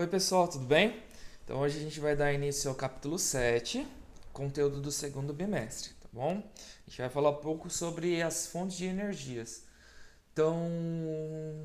Oi pessoal, tudo bem? Então hoje a gente vai dar início ao capítulo 7, conteúdo do segundo bimestre, tá bom? A gente vai falar um pouco sobre as fontes de energias. Então,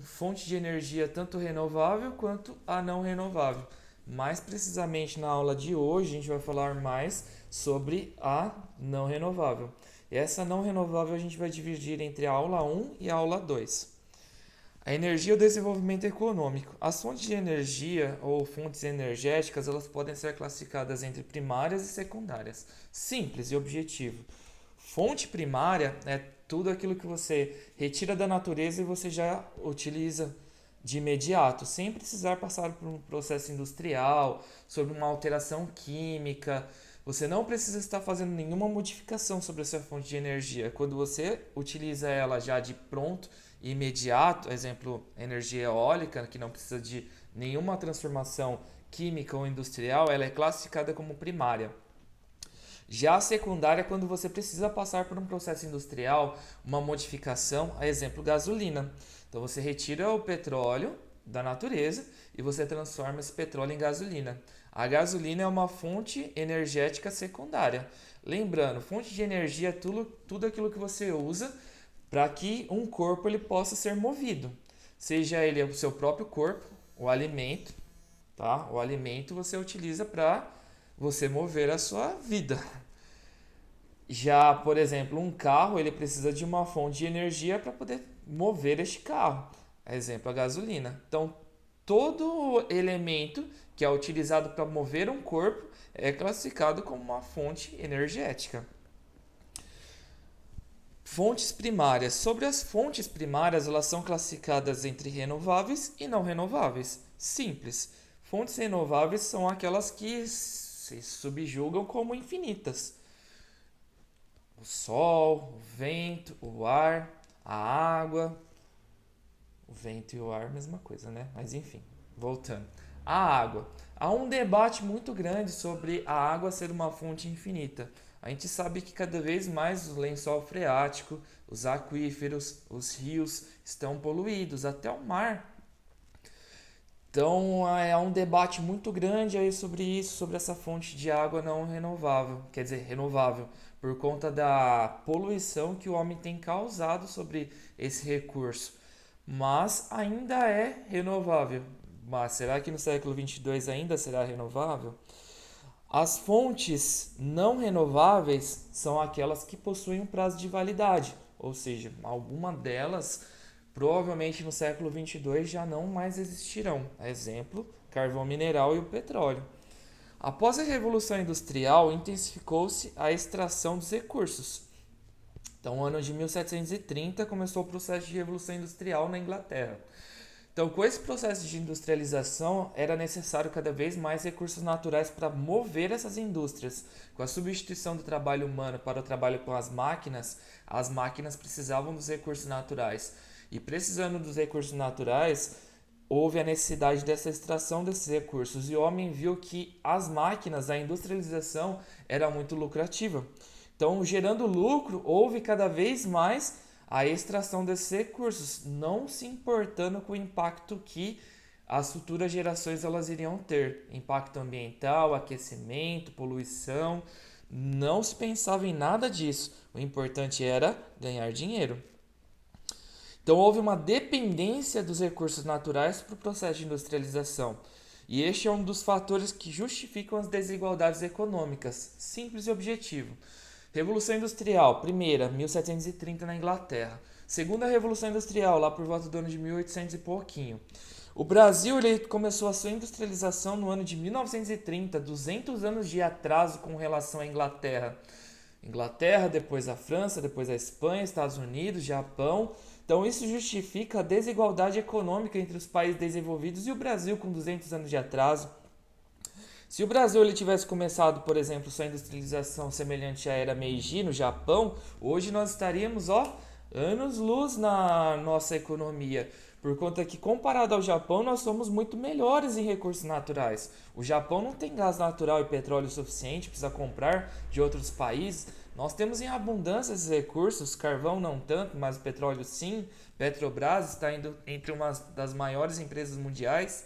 fonte de energia tanto renovável quanto a não renovável. Mais precisamente na aula de hoje, a gente vai falar mais sobre a não renovável. E essa não renovável a gente vai dividir entre a aula 1 e a aula 2. A energia e o desenvolvimento econômico. As fontes de energia ou fontes energéticas, elas podem ser classificadas entre primárias e secundárias. Simples e objetivo. Fonte primária é tudo aquilo que você retira da natureza e você já utiliza de imediato, sem precisar passar por um processo industrial, sobre uma alteração química. Você não precisa estar fazendo nenhuma modificação sobre essa fonte de energia. Quando você utiliza ela já de pronto e imediato, exemplo, energia eólica, que não precisa de nenhuma transformação química ou industrial, ela é classificada como primária. Já a secundária é quando você precisa passar por um processo industrial, uma modificação, a exemplo, gasolina. Então você retira o petróleo da natureza e você transforma esse petróleo em gasolina. A gasolina é uma fonte energética secundária. Lembrando, fonte de energia é tudo aquilo que você usa para que um corpo ele possa ser movido. Seja ele o seu próprio corpo, o alimento, tá? O alimento você utiliza para você mover a sua vida. Já, por exemplo, um carro, ele precisa de uma fonte de energia para poder mover este carro. Exemplo, a gasolina. Então, todo elemento que é utilizado para mover um corpo é classificado como uma fonte energética. Fontes primárias. Sobre as fontes primárias, elas são classificadas entre renováveis e não renováveis. Simples. Fontes renováveis são aquelas que se subjugam como infinitas. O sol, o vento, o ar, a água. O vento e o ar, mesma coisa, né? Mas enfim, voltando. A água. Há um debate muito grande sobre a água ser uma fonte infinita. A gente sabe que cada vez mais o lençol freático, os aquíferos, os rios estão poluídos, até o mar. Então há um debate muito grande aí sobre isso, sobre essa fonte de água não renovável, quer dizer, renovável, por conta da poluição que o homem tem causado sobre esse recurso. Mas ainda é renovável. Mas será que no século 22 ainda será renovável? As fontes não renováveis são aquelas que possuem um prazo de validade, ou seja, alguma delas provavelmente no século 22 já não mais existirão. Exemplo, carvão mineral e o petróleo. Após a Revolução Industrial, intensificou-se a extração dos recursos. Então, no ano de 1730 começou o processo de Revolução Industrial na Inglaterra. Então, com esse processo de industrialização, era necessário cada vez mais recursos naturais para mover essas indústrias. Com a substituição do trabalho humano para o trabalho com as máquinas precisavam dos recursos naturais. E precisando dos recursos naturais, houve a necessidade dessa extração desses recursos. E o homem viu que as máquinas, a industrialização, era muito lucrativa. Então, gerando lucro, houve cada vez mais a extração desses recursos, não se importando com o impacto que as futuras gerações elas iriam ter. Impacto ambiental, aquecimento, poluição. Não se pensava em nada disso. O importante era ganhar dinheiro. Então houve uma dependência dos recursos naturais para o processo de industrialização. E este é um dos fatores que justificam as desigualdades econômicas. Simples e objetivo. Revolução Industrial, primeira, 1730 na Inglaterra. Segunda Revolução Industrial, lá por volta do ano de 1800 e pouquinho. O Brasil ele começou a sua industrialização no ano de 1930, 200 anos de atraso com relação à Inglaterra. Inglaterra, depois a França, depois a Espanha, Estados Unidos, Japão. Então isso justifica a desigualdade econômica entre os países desenvolvidos e o Brasil com 200 anos de atraso. Se o Brasil ele tivesse começado, por exemplo, sua industrialização semelhante à era Meiji no Japão, hoje nós estaríamos, anos-luz na nossa economia. Por conta que, comparado ao Japão, nós somos muito melhores em recursos naturais. O Japão não tem gás natural e petróleo suficiente, precisa comprar de outros países. Nós temos em abundância esses recursos, carvão não tanto, mas o petróleo sim. Petrobras está indo entre uma das maiores empresas mundiais.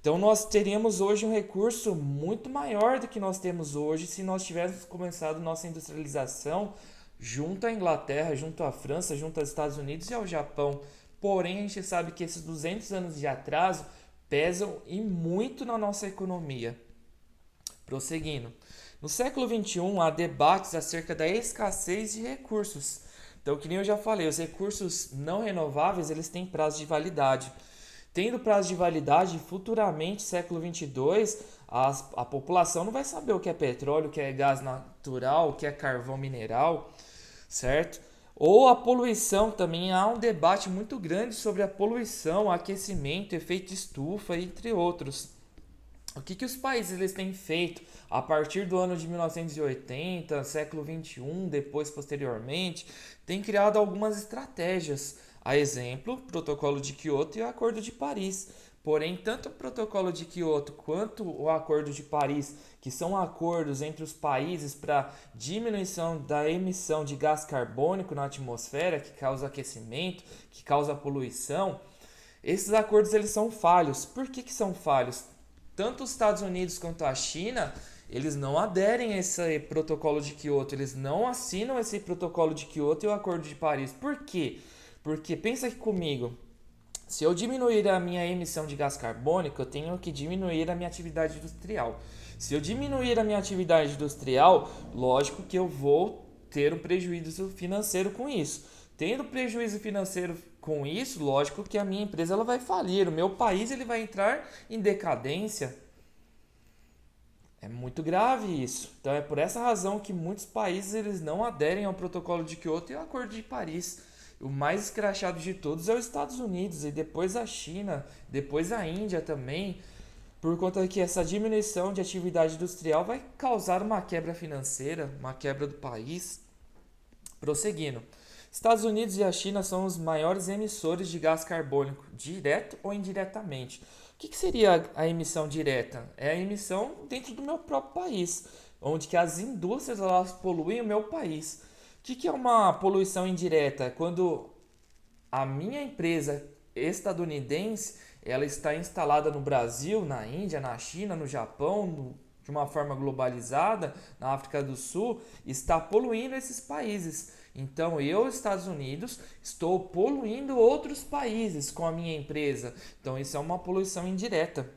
Então nós teríamos hoje um recurso muito maior do que nós temos hoje se nós tivéssemos começado nossa industrialização junto à Inglaterra, junto à França, junto aos Estados Unidos e ao Japão. Porém, a gente sabe que esses 200 anos de atraso pesam e muito na nossa economia. Prosseguindo. No século XXI, há debates acerca da escassez de recursos. Então, que nem eu já falei, os recursos não renováveis eles têm prazo de validade. Tendo prazo de validade, futuramente, século 22, a população não vai saber o que é petróleo, o que é gás natural, o que é carvão mineral, certo? Ou a poluição também, há um debate muito grande sobre a poluição, aquecimento, efeito estufa, entre outros. O que os países eles têm feito a partir do ano de 1980, século 21, depois posteriormente, tem criado algumas estratégias. A exemplo, o Protocolo de Kyoto e o Acordo de Paris. Porém, tanto o Protocolo de Kyoto quanto o Acordo de Paris, que são acordos entre os países para diminuição da emissão de gás carbônico na atmosfera, que causa aquecimento, que causa poluição, esses acordos eles são falhos. Por que são falhos? Tanto os Estados Unidos quanto a China, eles não aderem a esse protocolo de Kyoto, eles não assinam esse protocolo de Kyoto e o Acordo de Paris. Por quê? Porque pensa aqui comigo, se eu diminuir a minha emissão de gás carbônico, eu tenho que diminuir a minha atividade industrial. Se eu diminuir a minha atividade industrial, lógico que eu vou ter um prejuízo financeiro com isso. Tendo prejuízo financeiro com isso, lógico que a minha empresa ela vai falir, o meu país ele vai entrar em decadência. É muito grave isso. Então é por essa razão que muitos países eles não aderem ao Protocolo de Kyoto e ao Acordo de Paris. O mais escrachado de todos é os Estados Unidos, e depois a China, depois a Índia também, por conta que essa diminuição de atividade industrial vai causar uma quebra financeira, uma quebra do país. Prosseguindo. Estados Unidos e a China são os maiores emissores de gás carbônico, direto ou indiretamente. O que seria a emissão direta? É a emissão dentro do meu próprio país, onde que as indústrias elas poluem o meu país. O que é uma poluição indireta? Quando a minha empresa estadunidense ela está instalada no Brasil, na Índia, na China, no Japão, de uma forma globalizada, na África do Sul, está poluindo esses países. Então, eu, Estados Unidos, estou poluindo outros países com a minha empresa. Então, isso é uma poluição indireta.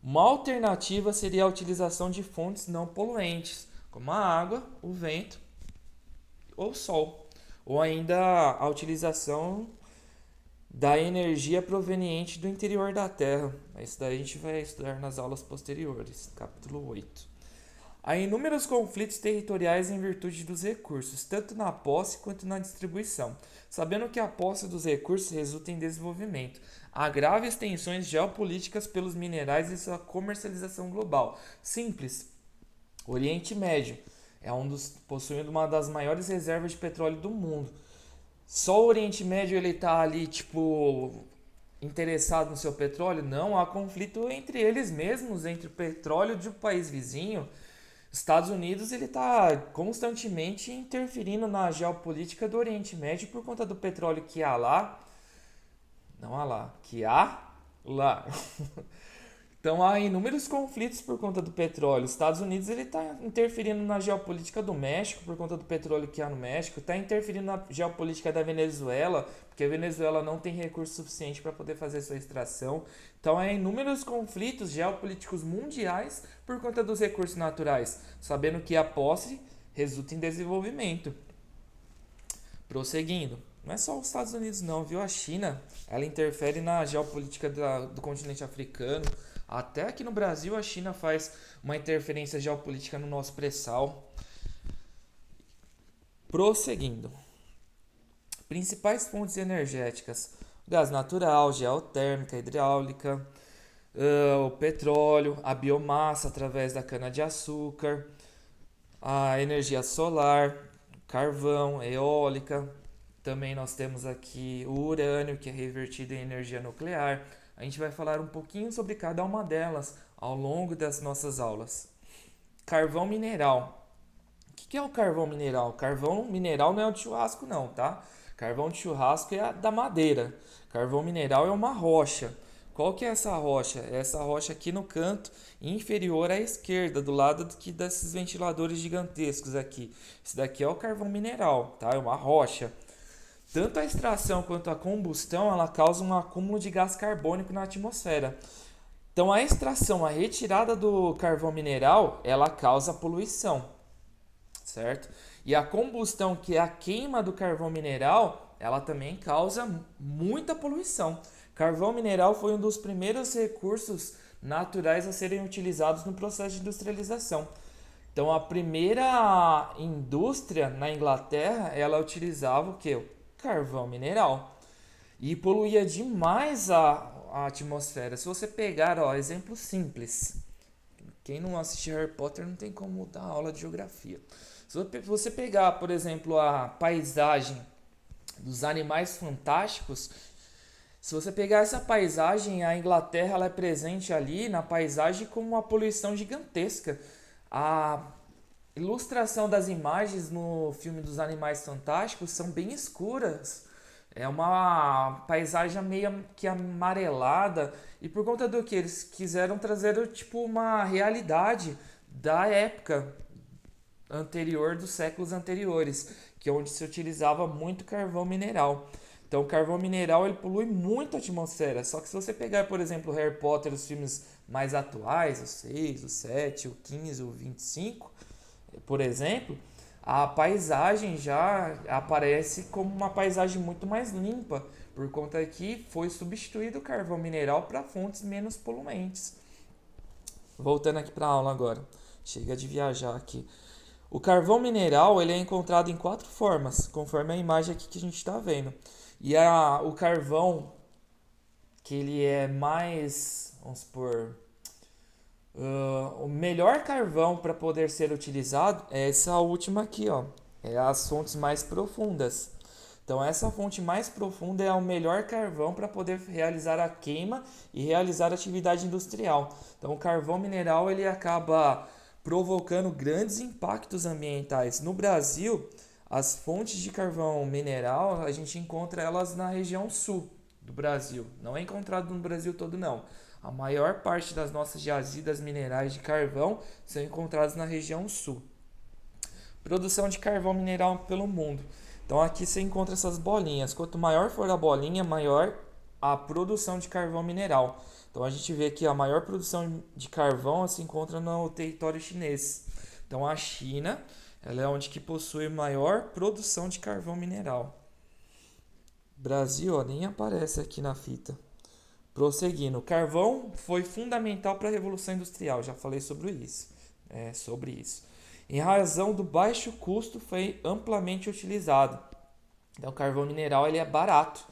Uma alternativa seria a utilização de fontes não poluentes, como a água, o vento ou o sol. Ou ainda a utilização da energia proveniente do interior da Terra. Isso daí a gente vai estudar nas aulas posteriores, capítulo 8. Há inúmeros conflitos territoriais em virtude dos recursos, tanto na posse quanto na distribuição, sabendo que a posse dos recursos resulta em desenvolvimento. Há graves tensões geopolíticas pelos minerais e sua comercialização global. Simples. Oriente Médio possuindo uma das maiores reservas de petróleo do mundo. Só o Oriente Médio ele tá ali, interessado no seu petróleo? Não, há conflito entre eles mesmos, entre o petróleo de um país vizinho. Estados Unidos ele está constantemente interferindo na geopolítica do Oriente Médio por conta do petróleo que há lá. Não há lá, que há lá. Então há inúmeros conflitos por conta do petróleo. Os Estados Unidos ele está interferindo na geopolítica do México por conta do petróleo que há no México, está interferindo na geopolítica da Venezuela, porque a Venezuela não tem recurso suficiente para poder fazer sua extração. Então há inúmeros conflitos geopolíticos mundiais por conta dos recursos naturais, sabendo que a posse resulta em desenvolvimento. Prosseguindo. Não é só os Estados Unidos não, viu? A China, ela interfere na geopolítica do continente africano. Até aqui no Brasil a China faz uma interferência geopolítica no nosso pré-sal. Prosseguindo. Principais fontes energéticas: gás natural, geotérmica, hidráulica, o petróleo, a biomassa através da cana-de-açúcar, a energia solar, carvão, eólica. Também nós temos aqui o urânio, que é revertido em energia nuclear. A gente vai falar um pouquinho sobre cada uma delas ao longo das nossas aulas. Carvão mineral. O que é o carvão mineral? Carvão mineral não é o de churrasco não, tá? Carvão de churrasco é a da madeira. Carvão mineral é uma rocha. Qual que é essa rocha? Essa rocha aqui no canto inferior à esquerda, do lado desses ventiladores gigantescos aqui. Esse daqui é o carvão mineral, tá? É uma rocha. Tanto a extração quanto a combustão, ela causa um acúmulo de gás carbônico na atmosfera. Então a extração, a retirada do carvão mineral, ela causa poluição, certo? E a combustão, que é a queima do carvão mineral, ela também causa muita poluição. Carvão mineral foi um dos primeiros recursos naturais a serem utilizados no processo de industrialização. Então a primeira indústria na Inglaterra, ela utilizava o que? O carvão mineral. E poluía demais a atmosfera. Se você pegar, ó, exemplo simples. Quem não assistiu Harry Potter não tem como dar aula de geografia. Se você pegar, por exemplo, a paisagem dos Animais Fantásticos, se você pegar essa paisagem, a Inglaterra ela é presente ali na paisagem como uma poluição gigantesca. A ilustração das imagens no filme dos Animais Fantásticos são bem escuras. É uma paisagem meio que amarelada. E por conta do que? Eles quiseram trazer tipo uma realidade da época anterior, dos séculos anteriores, que é onde se utilizava muito carvão mineral. Então, o carvão mineral ele polui muito a atmosfera. Só que se você pegar, por exemplo, Harry Potter, os filmes mais atuais, o 6, o 7, o 15, o 25, por exemplo, a paisagem já aparece como uma paisagem muito mais limpa, por conta que foi substituído o carvão mineral para fontes menos poluentes. Voltando aqui para a aula agora. Chega de viajar aqui. O carvão mineral ele é encontrado em 4 formas, conforme a imagem aqui que a gente está vendo. E o carvão, que ele é mais, vamos supor, o melhor carvão para poder ser utilizado é essa última aqui, ó. É as fontes mais profundas. Então essa fonte mais profunda é o melhor carvão para poder realizar a queima e realizar a atividade industrial. Então o carvão mineral ele acaba provocando grandes impactos ambientais. No Brasil, as fontes de carvão mineral, a gente encontra elas na região sul do Brasil. Não é encontrado no Brasil todo, não. A maior parte das nossas jazidas minerais de carvão são encontradas na região sul. Produção de carvão mineral pelo mundo. Então aqui você encontra essas bolinhas. Quanto maior for a bolinha, maior a produção de carvão mineral. Então a gente vê que a maior produção de carvão se encontra no território chinês. Então a China, ela é onde que possui maior produção de carvão mineral. Brasil, ó, nem aparece aqui na fita. Prosseguindo, o carvão foi fundamental para a Revolução Industrial, já falei sobre isso. Em razão do baixo custo, foi amplamente utilizado. Então, o carvão mineral ele é barato.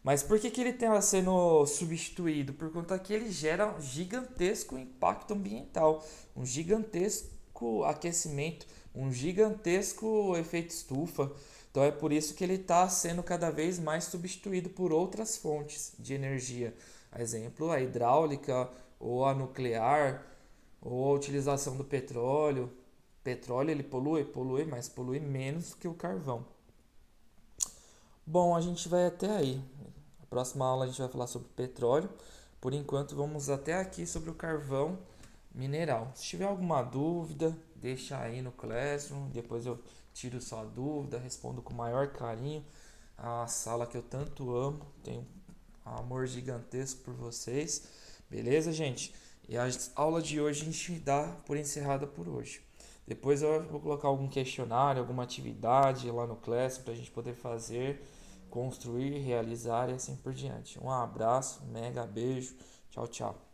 Mas por que ele está sendo substituído? Por conta que ele gera um gigantesco impacto ambiental, um gigantesco aquecimento, um gigantesco efeito estufa. Então é por isso que ele está sendo cada vez mais substituído por outras fontes de energia. Exemplo, a hidráulica, ou a nuclear, ou a utilização do petróleo. Petróleo ele polui, mas polui menos que o carvão. Bom, a gente vai até aí. Na próxima aula a gente vai falar sobre petróleo. Por enquanto vamos até aqui sobre o carvão mineral. Se tiver alguma dúvida, deixa aí no Classroom. Depois eu tiro sua dúvida, respondo com o maior carinho. A sala que eu tanto amo, tenho um amor gigantesco por vocês. Beleza, gente? E a aula de hoje a gente dá por encerrada por hoje. Depois eu vou colocar algum questionário, alguma atividade lá no Classroom para a gente poder fazer, construir, realizar e assim por diante. Um abraço, mega beijo, tchau, tchau.